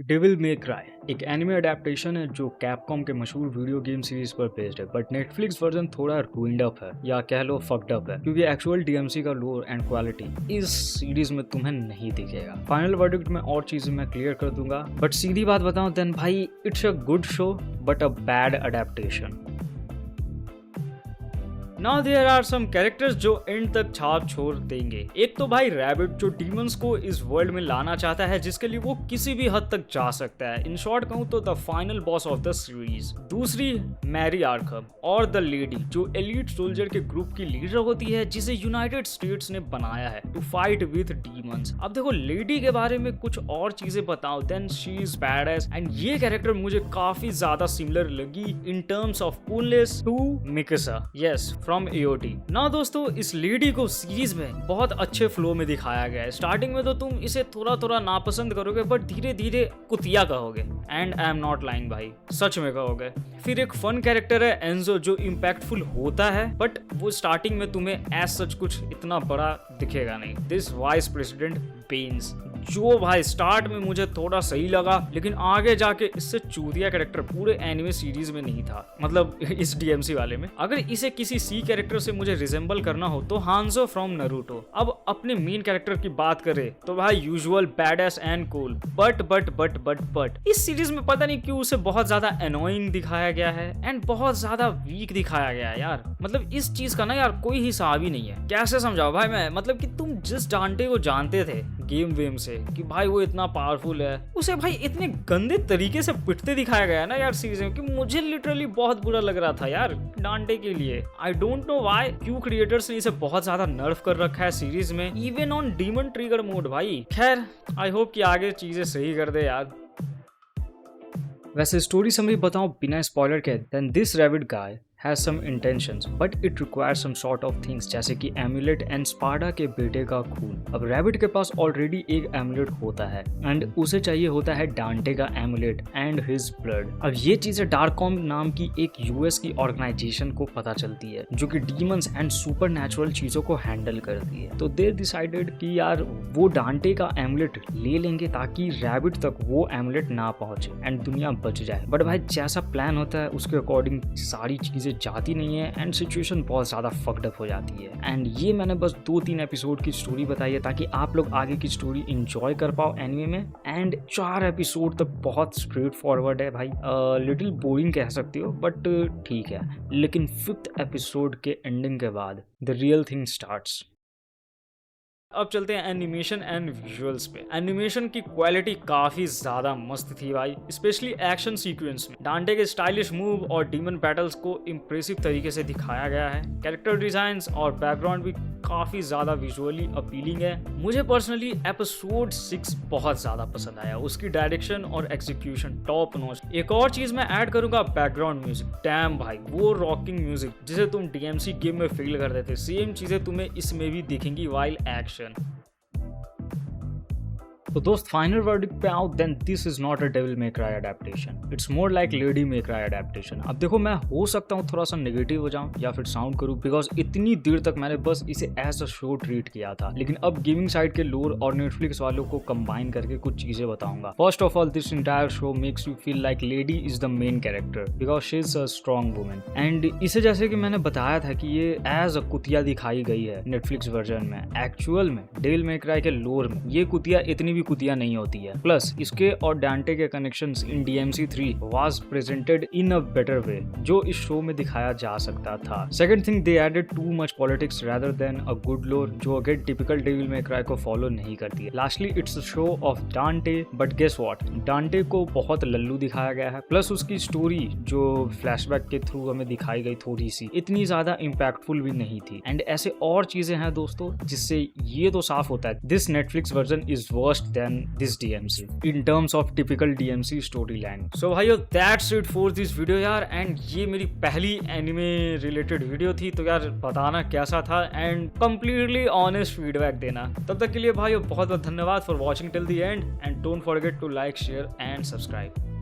Devil May cry एक anime adaptation है जो कैपकॉम के मशहूर वीडियो गेम सीरीज पर बेस्ड है, बट नेटफ्लिक्स वर्जन थोड़ा रूइंड अप है या कह लो फक्ड अप है, क्योंकि एक्चुअल डीएमसी का लोर एंड क्वालिटी इस सीरीज में तुम्हें नहीं दिखेगा। फाइनल वर्डिक्ट में और चीजें मैं क्लियर कर दूंगा, बट सीधी बात बताऊं देन भाई it's a good show but a bad adaptation. Now there are some characters जो एंड तक छाप छोड़ देंगे। एक तो भाई रैबिट जो डीमंस को इस वर्ल्ड में लाना चाहता है, जिसके लिए वो किसी भी हद तक जा सकता है। इन शॉर्ट कहूँ तो the final boss of the series. दूसरी मैरी आर्कम और द लेडी जो एलीट सोल्जर के ग्रुप की लीडर होती है, जिसे यूनाइटेड स्टेट्स ने बनाया है टू फाइट विद डीमंस। अब देखो लेडी के बारे में कुछ और चीजें बताओ then she is badass, and ये कैरेक्टर मुझे काफी ज्यादा सिमिलर लगी in terms of coolness to Mikasa, yes from AOT। ना दोस्तों, इस लेडी को सीरीज में बहुत अच्छे फ्लो में दिखाया गया है। स्टार्टिंग में तो तुम इसे थोड़ा थोड़ा नापसंद करोगे, बट धीरे धीरे कुतिया कहोगे, and I am not lying भाई, सच में कहोगे। फिर एक फन कैरेक्टर है एंजो जो इम्पैक्टफुल होता है, बट वो स्टार्टिंग में तुम्हें एज सच कुछ इतना बड़ा दिखेगा नहीं। दिस वाइस प्रेसिडेंट बेन्स जो भाई स्टार्ट में मुझे थोड़ा सही लगा, लेकिन आगे जाके इससे चूतिया कैरेक्टर पूरे एनिमे सीरीज में नहीं था, मतलब इस डीएमसी वाले में। अगर इसे किसी सी कैरेक्टर से मुझे रिजेंबल करना हो तो हांजो फ्रॉम नारुतो। अब अपने मेन कैरेक्टर की बात करें तो भाई usual badass and cool, but इस सीरीज में पता नहीं क्यों उसे बहुत ज्यादा एनोइंग दिखाया गया है एंड बहुत ज्यादा वीक दिखाया गया है यार। मतलब इस चीज का ना यार कोई हिसाब ही नहीं है। कैसे समझाओ भाई मैं, मतलब कि तुम जिस डांटे को जानते थे गेम वेम से कि भाई वो इतना पावरफुल है, उसे भाई इतने गंदे तरीके से पिटते दिखाया गया है ना यार सीरीज में, कि मुझे लिटरली बहुत बुरा लग रहा था यार डांटे के लिए। आई डोंट नो व्हाई क्यों क्रिएटर्स ने इसे बहुत ज्यादा नर्फ कर रखा है सीरीज में, even on demon trigger mode भाई। खैर आई होप कि आगे चीजें सही कर दे यार। वैसे स्टोरी समरी बताऊं बिना स्पॉइलर के, then this rabbit guy has some intentions but it requires some sort of things, जैसे कि एम्यूलेट एंड स्पार्डा के बेटे का खून। अब रैबिट के पास ऑलरेडी एक एम्यूलेट होता है एंड उसे चाहिए होता है डांटे का एम्यूलेट एंड हिज ब्लड। अब ये चीजें डार्ककॉम नाम की एक यूएस की ऑर्गेनाइजेशन को पता चलती है, जो कि डीमंस एंड सुपर नेचुरल चीजों को हैंडल करती है। तो दे डिसाइडेड कि यार वो डांटे का एम्यूलेट ले लेंगे ताकि रैबिट तक वो एम्यूलेट ना पहुंचे एंड दुनिया बच जाए। बट भाई जैसा प्लान होता है उसके अकॉर्डिंग सारी चीजें जाती नहीं है एंड सिचुएशन बहुत ज्यादा फक्ड अप हो जाती है। एंड ये मैंने बस 2-3 एपिसोड की स्टोरी बताई है ताकि आप लोग आगे की स्टोरी एंजॉय कर पाओ एनिमे में। एंड 4 एपिसोड तक बहुत स्ट्रेट फॉरवर्ड है भाई, लिटिल बोरिंग कह सकते हो बट ठीक है। लेकिन 5th एपिसोड के एंडिंग के बाद द रियल थिंग स्टार्ट्स। अब चलते हैं एनिमेशन एंड विजुअल्स पे। एनिमेशन की क्वालिटी काफी ज्यादा मस्त थी भाई, स्पेशली एक्शन सीक्वेंस में डांटे के स्टाइलिश मूव और डीमन बैटल्स को इम्प्रेसिव तरीके से दिखाया गया है। कैरेक्टर डिजाइन्स और बैकग्राउंड भी काफी ज्यादा विजुअली अपीलिंग है। मुझे पर्सनली एपिसोड 6 बहुत ज्यादा पसंद आया, उसकी डायरेक्शन और एग्जीक्यूशन टॉप नॉच। एक और चीज मैं ऐड करूंगा, बैकग्राउंड म्यूजिक। डैम भाई वो रॉकिंग म्यूजिक जिसे तुम डीएमसी गेम में फील करते थे, सेम चीजें तुम्हें इसमें भी दिखेंगी वाइल एक्शन। तो दोस्त फाइनल वर्डिक्ट पे आओ, then this is not a Devil May Cry adaptation, it's more like Lady May Cry adaptation. अब देखो मैं हो सकता हूँ थोड़ा सा नेगेटिव हो जाऊं या फिर साउंड करूं, बिकॉज इतनी देर तक मैंने बस इसे एज अ शो ट्रीट किया था, लेकिन अब गेमिंग साइड के लोर और नेटफ्लिक्स वालों को कंबाइन करके कुछ चीजें बताऊंगा। First of all this entire show makes you feel like lady is the main character because she is a strong women. And इसे जैसे कि मैंने बताया था कि ये एज अ कुतिया दिखाई गई है नेटफ्लिक्स वर्जन में, एक्चुअल में डेविल मे क्राई के लोर में ये कुतिया इतनी भी कुतिया नहीं होती है। प्लस इसके और डांटे के connections in DMC 3 was presented in a better way, जो इस शो में दिखाया जा सकता था। Second thing, they added too much politics rather than a good lore, जो again typical Devil May Cry को फॉलो नहीं करती है। Lastly it's a show of Dante, but guess what, Dante को बहुत लल्लू दिखाया गया है। प्लस उसकी स्टोरी जो फ्लैशबैक के थ्रू हमें दिखाई गई थोड़ी सी इतनी ज्यादा इम्पैक्टफुल भी नहीं थी। एंड ऐसे और चीजें हैं दोस्तों जिससे ये तो साफ होता है this Netflix version is worst then this DMC in terms of typical DMC storyline. So भाइयों that's it for this video यार, एंड ये मेरी पहली एनिमे रिलेटेड वीडियो थी, तो यार बताना कैसा था एंड कंप्लीटली ऑनेस्ट फीडबैक देना। तब तक के लिए भाइयों बहुत बहुत धन्यवाद for watching till the end, and don't forget to like share and subscribe.